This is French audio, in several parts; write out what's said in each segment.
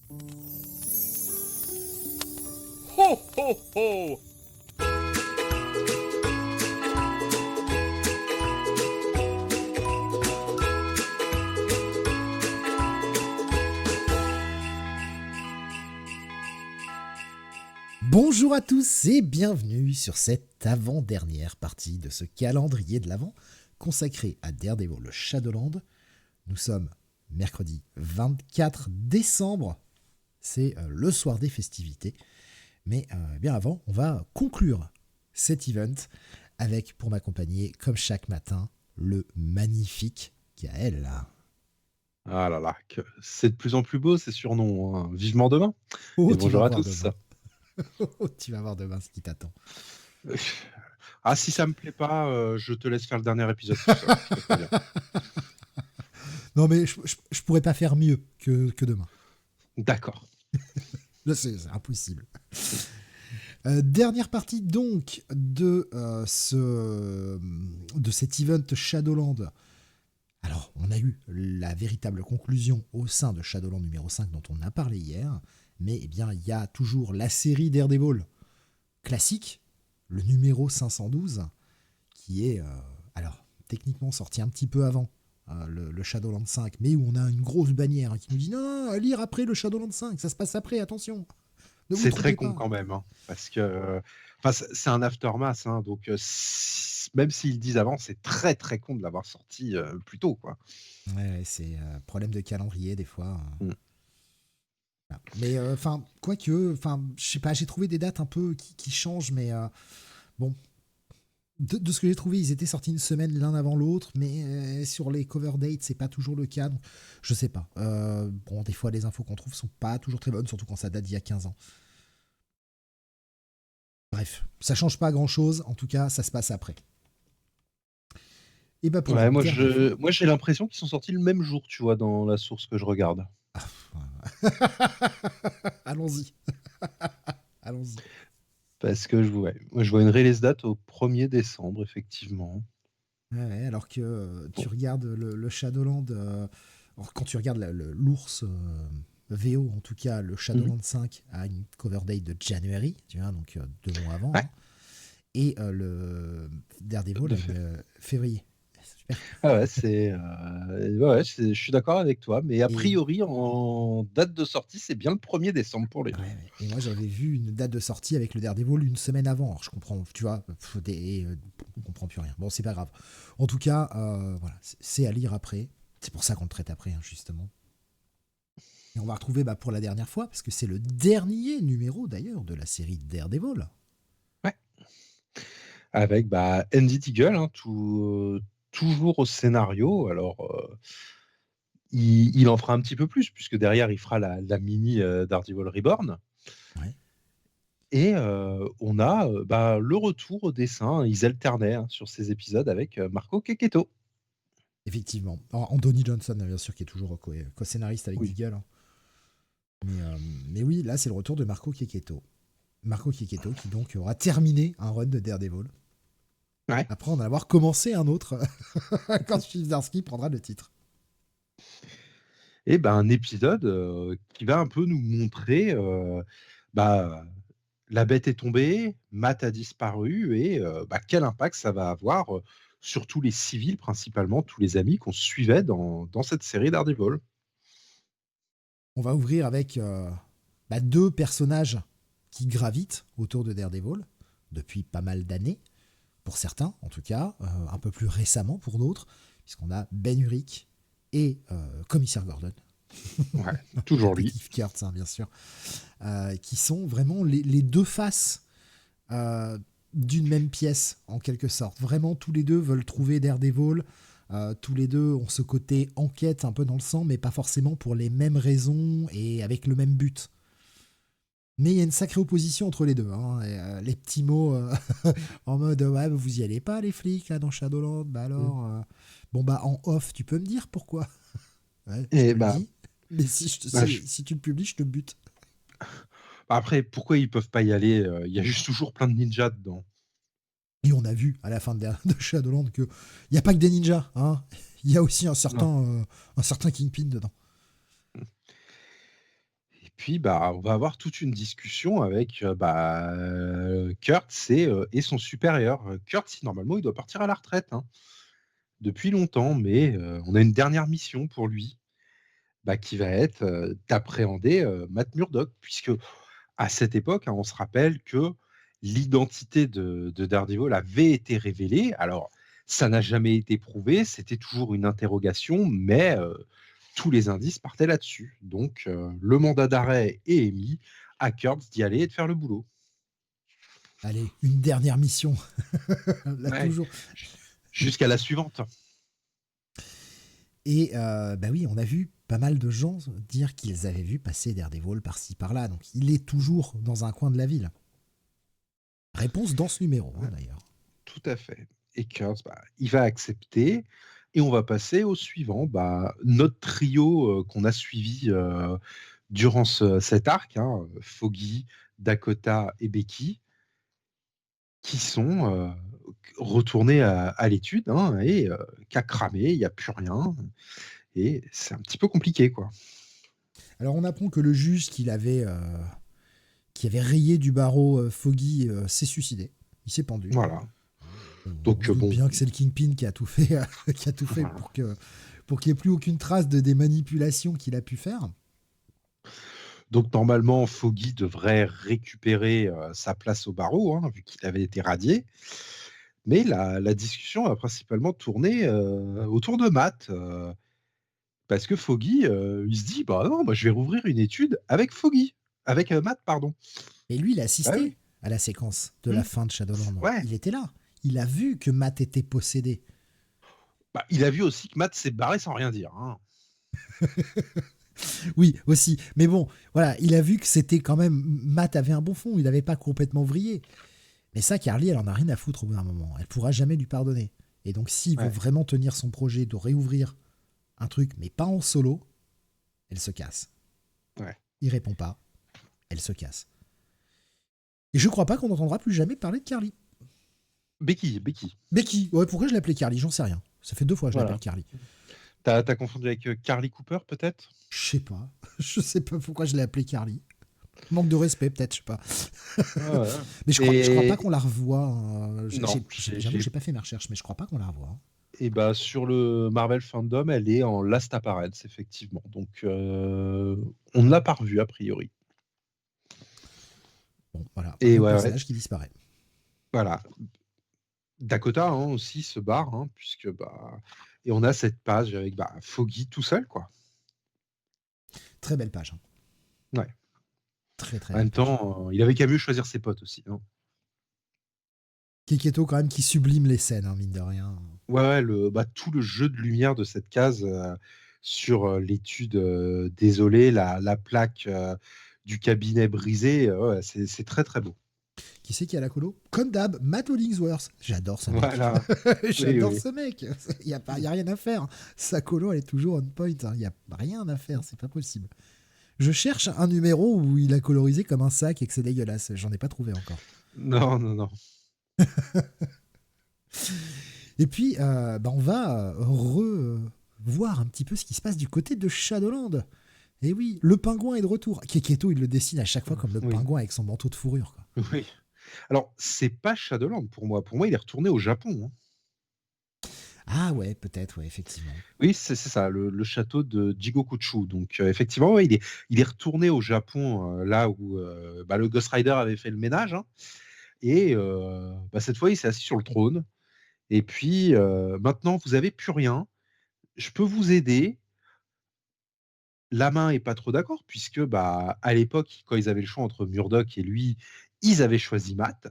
Ho ho ho! Bonjour à tous et bienvenue sur cette avant-dernière partie de ce calendrier de l'Avent consacré à Daredevil le Shadowland. Nous sommes mercredi 24 décembre, c'est le soir des festivités. Mais bien avant, on va conclure cet event avec, pour m'accompagner, comme chaque matin, le magnifique Gaël. Ah là là, c'est de plus en plus beau ces surnoms, hein. Vivement demain. Oh, Et tu vas bonjour à voir tous. demain. Oh, tu vas voir demain ce qui t'attend. Ah, si ça me plaît pas, je te laisse faire le dernier épisode tout seul. Ça serait bien. Non, mais je pourrais pas faire mieux que demain. D'accord. Là, c'est impossible. Dernière partie donc de cet event Shadowland. Alors, on a eu la véritable conclusion au sein de Shadowland numéro 5 dont on a parlé hier, mais eh bien, il y a toujours la série Daredevil classique, le numéro 512, qui est, alors, techniquement sorti un petit peu avant le Shadowland 5, mais où on a une grosse bannière qui nous dit non, à lire après le Shadowland 5, ça se passe après, attention. Ne vous C'est très trompez con pas. quand même, hein, parce que c'est un aftermath, hein, donc même s'ils disent avant, c'est très très con de l'avoir sorti plus tôt, quoi. Ouais, c'est problème de calendrier des fois. Mm. Voilà. Mais enfin, quoique, enfin, je sais pas, j'ai trouvé des dates un peu qui changent, mais bon, de ce que j'ai trouvé, ils étaient sortis une semaine l'un avant l'autre, mais sur les cover dates, c'est pas toujours le cas. Donc, je sais pas. Bon, des fois, les infos qu'on trouve sont pas toujours très bonnes, surtout quand ça date d'il y a 15 ans. Bref, ça change pas grand chose. En tout cas, ça se passe après. Et bah pour la Ouais, dernière fois. moi j'ai l'impression qu'ils sont sortis le même jour, tu vois, dans la source que je regarde. Allons-y. Allons-y. Parce que moi, je vois une release date au 1er décembre, effectivement. Ouais, alors que Bon. tu regardes le Shadowland, alors quand tu regardes l'ours VO, en tout cas, le Mhm. Shadowland 5 a une cover date de January, tu vois, donc 2 mois avant, Ouais, hein, et le Daredevil de a fait. une février. Super. Ah ouais, je suis d'accord avec toi, mais a Et, priori, en date de sortie, c'est bien le 1er décembre pour les ouais, deux. ouais. Et moi, j'avais vu une date de sortie avec le Daredevil une semaine avant. Alors, je comprends, tu vois, on comprend plus rien. Bon, c'est pas grave. En tout cas, voilà, c'est à lire après. C'est pour ça qu'on le traite après, hein, justement. Et on va retrouver pour la dernière fois, parce que c'est le dernier numéro d'ailleurs de la série Daredevil. Ouais. Avec Andy Deagle, hein, toujours au scénario. Alors, il en fera un petit peu plus, puisque derrière, il fera la mini Daredevil Reborn. Ouais. Et on a le retour au dessin. Ils alternaient, hein, sur ces épisodes avec Marco Checchetto. Effectivement. Alors, Anthony Johnson, bien sûr, qui est toujours co-scénariste avec Oui. Deagle. Hein. Mais oui, là, c'est le retour de Marco Checchetto. Marco Checchetto, qui donc aura terminé un run de Daredevil. Ouais. Après en avoir commencé un autre, quand Steve Zdarsky prendra le titre. Et un épisode qui va un peu nous montrer bah, la bête est tombée, Matt a disparu et quel impact ça va avoir sur tous les civils, principalement tous les amis qu'on suivait dans cette série Daredevil. On va ouvrir avec 2 personnages qui gravitent autour de Daredevil depuis pas mal d'années. Pour certains, en tout cas, un peu plus récemment pour d'autres, puisqu'on a Ben Urich et Commissaire Gordon, Ouais, toujours lui. détective Kurtz, hein, bien sûr, qui sont vraiment les 2 faces d'une même pièce, en quelque sorte. Vraiment, tous les deux veulent trouver Daredevil. Tous les deux ont ce côté enquête un peu dans le sang, mais pas forcément pour les mêmes raisons et avec le même but. Mais il y a une sacrée opposition entre les deux. Hein. Et, les petits mots en mode ouais, vous y allez pas, les flics, là, dans Shadowland. Bah alors. Bon, en off, tu peux me dire pourquoi. Ouais, je Et te le dis. Mais si tu le publies, je te bute. après, pourquoi ils peuvent pas y aller? Il y a juste toujours plein de ninjas dedans. Et on a vu à la fin de Shadowland qu'il n'y a pas que des ninjas. Hein. Il y a aussi un Non. certain Kingpin dedans. Et puis, bah, on va avoir toute une discussion avec, Kurtz et son supérieur. Kurtz, normalement, il doit partir à la retraite, hein, depuis longtemps, mais on a une dernière mission pour lui, bah, qui va être, d'appréhender, Matt Murdock. Puisque à cette époque, hein, on se rappelle que l'identité de Daredevil avait été révélée. Alors, ça n'a jamais été prouvé, c'était toujours une interrogation, mais tous les indices partaient là-dessus. Donc, le mandat d'arrêt est émis à Kurtz d'y aller et de faire le boulot. Allez, une dernière mission. Là, Ouais. toujours. Jusqu'à la suivante. Et bah oui, on a vu pas mal de gens dire qu'ils avaient vu passer Daredevil par-ci par-là. Donc il est toujours dans un coin de la ville. Réponse dans ce numéro, hein, d'ailleurs. Tout à fait. Et Kurtz, bah, il va accepter. Et on va passer au suivant. Bah, notre trio qu'on a suivi durant cet arc, hein, Foggy, Dakota et Becky, qui sont retournés à l'étude, hein, et qu'à cramer, il n'y a plus rien. Et c'est un petit peu compliqué, quoi. Alors on apprend que le juge qui avait rayé du barreau Foggy s'est suicidé. Il s'est pendu. Voilà. On Donc, se doute bon, bien que c'est le Kingpin qui a tout fait, qui a tout fait voilà. pour qu'il n'y ait plus aucune trace des manipulations qu'il a pu faire. Donc, normalement, Foggy devrait récupérer sa place au barreau, hein, vu qu'il avait été radié. Mais la discussion a principalement tourné autour de Matt. Parce que Foggy, il se dit, bah non, bah, je vais rouvrir une étude avec Foggy. Avec Matt, pardon. Et lui, il a Ah oui. assisté à la séquence de la Hmm. fin de Shadowland. Ouais. Il était là. Il a vu que Matt était possédé. Bah, il a vu aussi que Matt s'est barré sans rien dire, hein. Oui, aussi. Mais bon, voilà, il a vu que c'était quand même. Matt avait un bon fond, il n'avait pas complètement vrillé. Mais ça, Carly, elle en a rien à foutre au bout d'un moment. Elle pourra jamais lui pardonner. Et donc, s'il veut Ouais. vraiment tenir son projet de réouvrir un truc, mais pas en solo, elle se casse. Ouais. Il répond pas, elle se casse. Et je crois pas qu'on n'entendra plus jamais parler de Carly. Becky. Becky, ouais, pourquoi je l'appelais Carly, j'en sais rien. Ça fait 2 fois que je l'appelle Voilà. Carly. T'as confondu avec Carly Cooper, peut-être? Je sais pas. Je sais pas pourquoi je l'ai appelée Carly. Manque de respect, peut-être, je sais pas. Ah ouais. Mais je crois pas qu'on la revoit. Non, J'avoue que j'ai pas fait mes recherches, mais je crois pas qu'on la revoit, hein. Et bah, sur le Marvel Fandom, elle est en Last Appearance, effectivement. Donc, on ne l'a pas revue, a priori. Bon, voilà, un Et autre ouais, ouais, personnage qui disparaît. voilà. Dakota, hein, aussi se barre, hein, puisque bah, et on a cette page avec bah, Foggy tout seul, quoi. Très belle page, hein. Ouais. Très très En belle même page. temps, il avait qu'à mieux choisir ses potes aussi, hein. Kiketo, quand même, qui sublime les scènes, hein, mine de rien. Ouais, ouais, tout le jeu de lumière de cette case sur l'étude désolée, la plaque du cabinet brisé, ouais, c'est très très beau. Qui c'est qui a la colo? Comme d'hab, Matt Hollingsworth. J'adore ce mec. Voilà. Oui, J'adore oui. ce mec. Il y a rien à faire. Sa colo, elle est toujours on point, hein. Il y a rien à faire, c'est pas possible. Je cherche un numéro où il a colorisé comme un sac et que c'est dégueulasse. J'en ai pas trouvé encore. Non, non, non. Et puis, on va revoir un petit peu ce qui se passe du côté de Shadowland. Et oui, le pingouin est de retour. Keketo, il le dessine à chaque fois comme le Oui, pingouin avec son manteau de fourrure, quoi. oui. Alors, c'est pas Shadowland pour moi. Pour moi, il est retourné au Japon, hein. Ah ouais, peut-être, ouais, effectivement. Oui, c'est ça, le château de Jigokuchu. Donc, effectivement, ouais, il est retourné au Japon, là où bah, le Ghost Rider avait fait le ménage, hein. Et bah, cette fois, il s'est assis sur le trône. Et puis, maintenant, vous avez plus rien. Je peux vous aider. La main est pas trop d'accord, puisque bah, à l'époque, quand ils avaient le choix entre Murdoch et lui, ils avaient choisi Matt.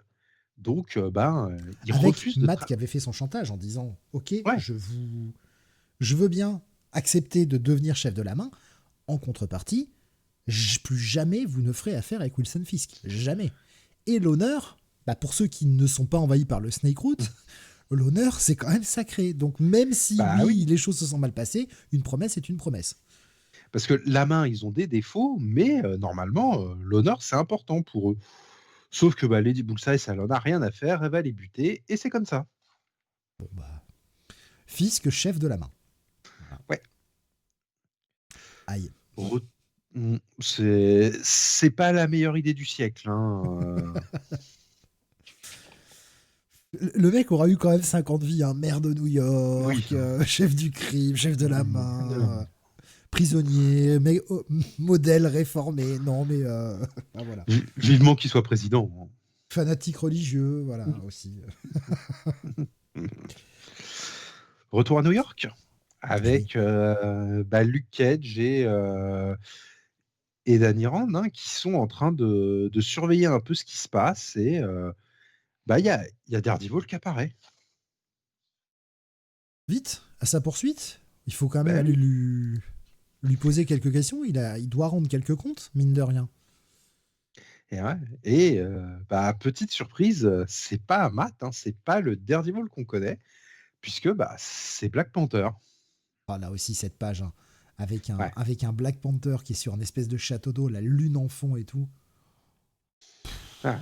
Donc, ils Avec refusent de Matt qui avait fait son chantage en disant ok, Ouais, je veux bien accepter de devenir chef de la main. En contrepartie, plus jamais vous ne ferez affaire avec Wilson Fisk. Jamais. Et l'honneur, bah pour ceux qui ne sont pas envahis par le Snake Root, l'honneur c'est quand même sacré. Donc même si bah oui, oui. les choses se sont mal passées, une promesse est une promesse. Parce que la main, ils ont des défauts, mais normalement, l'honneur, c'est important pour eux. Sauf que bah, Lady Bullseye, ça n'en a rien à faire, elle va les buter, et c'est comme ça. Bon bah, Fisk chef de la main. Voilà. Ouais. Aïe. Re- C'est pas la meilleure idée du siècle, hein. Le mec aura eu quand même 50 vies, hein. Maire de New Oui. York, chef du crime, chef de la main, prisonnier, modèle réformé. Non, mais ah, voilà. Vivement qu'il soit président. Fanatique religieux, voilà aussi. Retour à New York Eh oui. avec Luke Cage et Danny Rand, hein, qui sont en train de surveiller un peu ce qui se passe. Et il y a Daredevil qui apparaît. Vite, à sa poursuite, il faut quand même Bah aller oui. lui poser quelques questions. Il doit rendre quelques comptes, mine de rien. Et, ouais. Et petite surprise, c'est pas Matt, hein, c'est pas le Daredevil qu'on connaît, puisque c'est Black Panther. Ah, là aussi, cette page, hein, Ouais. avec un Black Panther qui est sur un espèce de château d'eau, la lune en fond et tout. Ah,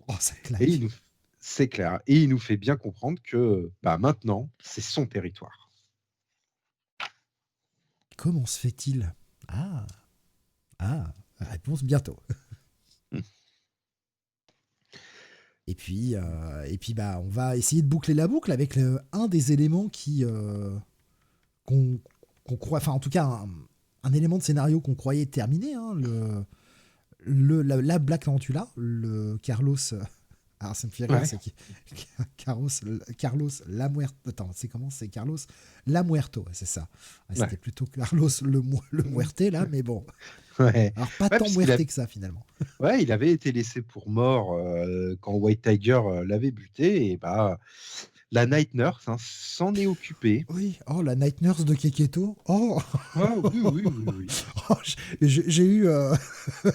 Oh, ça Et claque. c'est clair. Et il nous fait bien comprendre que maintenant, c'est son territoire. Comment se fait-il? Ah, réponse bientôt. Hmm. Et puis on va essayer de boucler la boucle avec un des éléments qu'on qu'on croit, enfin en tout cas un élément de scénario qu'on croyait terminé, hein, la Black Tarantula, le Carlos. Alors ça me fait rire, Ouais. c'est Carlos Lamuerto. Attends, c'est comment? C'est Carlos Lamuerto, ouais, c'est ça. Ouais, Ouais. c'était plutôt Carlos le Muerte là, mais bon. Ouais. Alors pas Ouais, tant puisqu'il a, Muerte que ça finalement. ouais, il avait été laissé pour mort quand White Tiger l'avait buté. Et la Night Nurse, hein, s'en est occupée. Oui, oh la Night Nurse de Keketo. Oh, Ah oui, oui, oui, oui. oh, j'ai eu,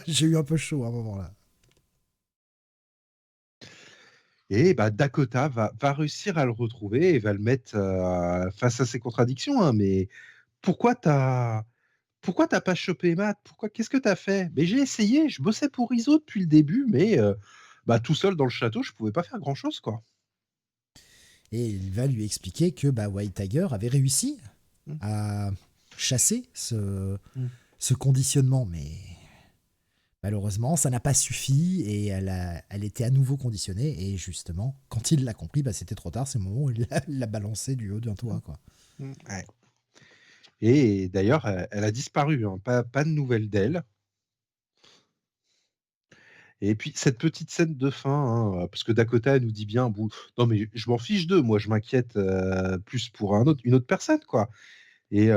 j'ai eu un peu chaud à un moment là. Et Dakota va réussir à le retrouver et va le mettre face à ses contradictions, hein. Mais pourquoi t'as pas chopé Matt? Qu'est-ce que t'as fait? Mais j'ai essayé, je bossais pour Rizzo depuis le début, mais tout seul dans le château, je pouvais pas faire grand-chose, quoi. Et il va lui expliquer que White Tiger avait réussi Mm. à chasser Mm. ce conditionnement, mais malheureusement, ça n'a pas suffi et elle était à nouveau conditionnée. Et justement, quand il l'a compris, c'était trop tard. C'est le moment où il l'a balancé du haut d'un toit, quoi. Ouais. Et d'ailleurs, elle a disparu, hein. Pas de nouvelles d'elle. Et puis cette petite scène de fin, hein, parce que Dakota elle nous dit bien, bon, non mais je m'en fiche d'eux, moi je m'inquiète plus pour une autre personne, quoi. Et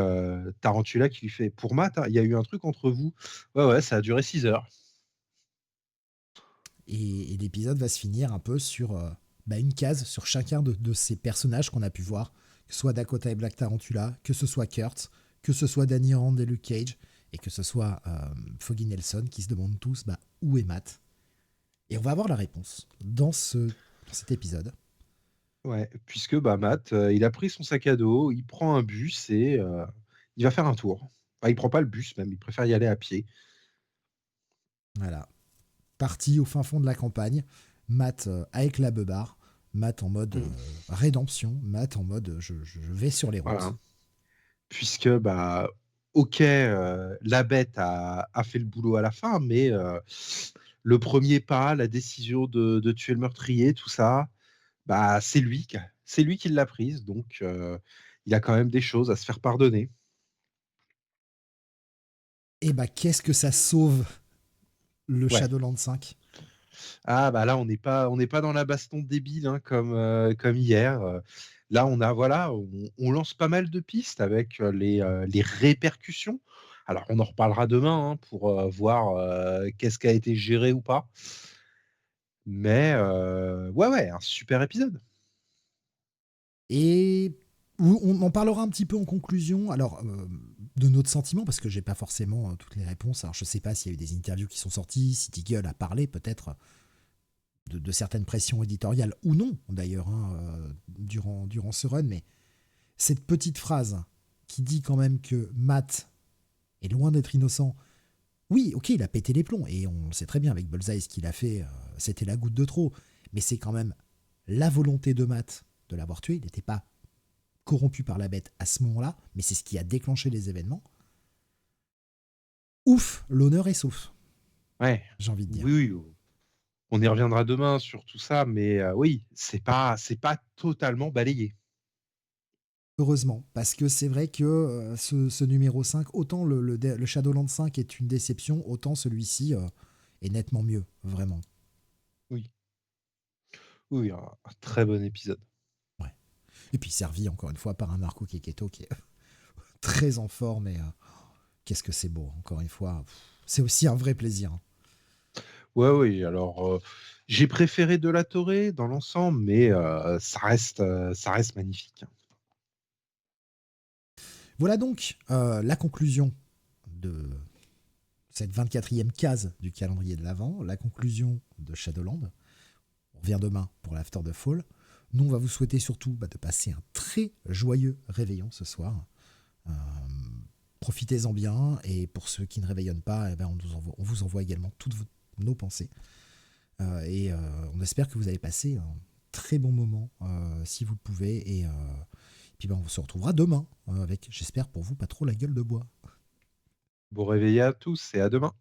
Tarantula qui lui fait, pour Matt, hein, il y a eu un truc entre vous. Ouais, ouais, ça a duré 6 heures. Et l'épisode va se finir un peu sur une case sur chacun de ces personnages qu'on a pu voir, que ce soit Dakota et Black Tarantula, que ce soit Kurt, que ce soit Danny Rand et Luke Cage, et que ce soit Foggy Nelson, qui se demandent tous où est Matt. Et on va avoir la réponse dans cet épisode. Ouais, puisque Matt, il a pris son sac à dos, il prend un bus et il va faire un tour. Enfin, il prend pas le bus même, il préfère y aller à pied. Voilà. Parti au fin fond de la campagne, Matt avec la beubare, Matt en mode Mm. rédemption, Matt en mode je vais sur les routes. Voilà. Puisque, ok, la bête a fait le boulot à la fin, mais le premier pas, la décision de tuer le meurtrier, tout ça, c'est lui qui l'a prise. Donc, il a quand même des choses à se faire pardonner. Et qu'est-ce que ça sauve le Ouais. Shadowland 5? Ah, là, on n'est pas dans la baston débile, hein, comme hier. Là, on lance pas mal de pistes avec les répercussions. Alors, on en reparlera demain, hein, pour voir qu'est-ce qui a été géré ou pas. Mais ouais, ouais, un super épisode. Et on en parlera un petit peu en conclusion. Alors, de notre sentiment, parce que j'ai pas forcément toutes les réponses. Alors, je sais pas s'il y a eu des interviews qui sont sorties, si Tiggle a parlé peut-être de certaines pressions éditoriales ou non, d'ailleurs, hein, durant ce run. Mais cette petite phrase qui dit quand même que Matt est loin d'être innocent. Oui, ok, il a pété les plombs. Et on le sait très bien avec Bullseye, ce qu'il a fait, c'était la goutte de trop. Mais c'est quand même la volonté de Matt de l'avoir tué. Il n'était pas corrompu par la bête à ce moment-là, mais c'est ce qui a déclenché les événements. ouf, l'honneur est sauf, Ouais, j'ai envie de dire. oui, oui, on y reviendra demain sur tout ça, mais oui, c'est pas totalement balayé. Heureusement, parce que c'est vrai que ce numéro 5, autant le Shadowland 5 est une déception, autant celui-ci est nettement mieux, vraiment. Oui, oui, un très bon épisode. Ouais. Et puis servi encore une fois par un Marco Keketo qui est très en forme et qu'est-ce que c'est beau, encore une fois. C'est aussi un vrai plaisir. Ouais, oui, alors, j'ai préféré De La Torre dans l'ensemble, mais ça reste magnifique. Voilà donc la conclusion de cette 24e case du calendrier de l'Avent, la conclusion de Shadowland. On revient demain pour l'After de Fall. Nous, on va vous souhaiter surtout de passer un très joyeux réveillon ce soir. Euh, Profitez-en bien. Et pour ceux qui ne réveillonnent pas, eh ben, on vous envoie également toutes nos pensées. On espère que vous allez passer un très bon moment si vous le pouvez. Puis ben, on se retrouvera demain avec, j'espère pour vous, pas trop la gueule de bois. Bon réveil à tous et à demain.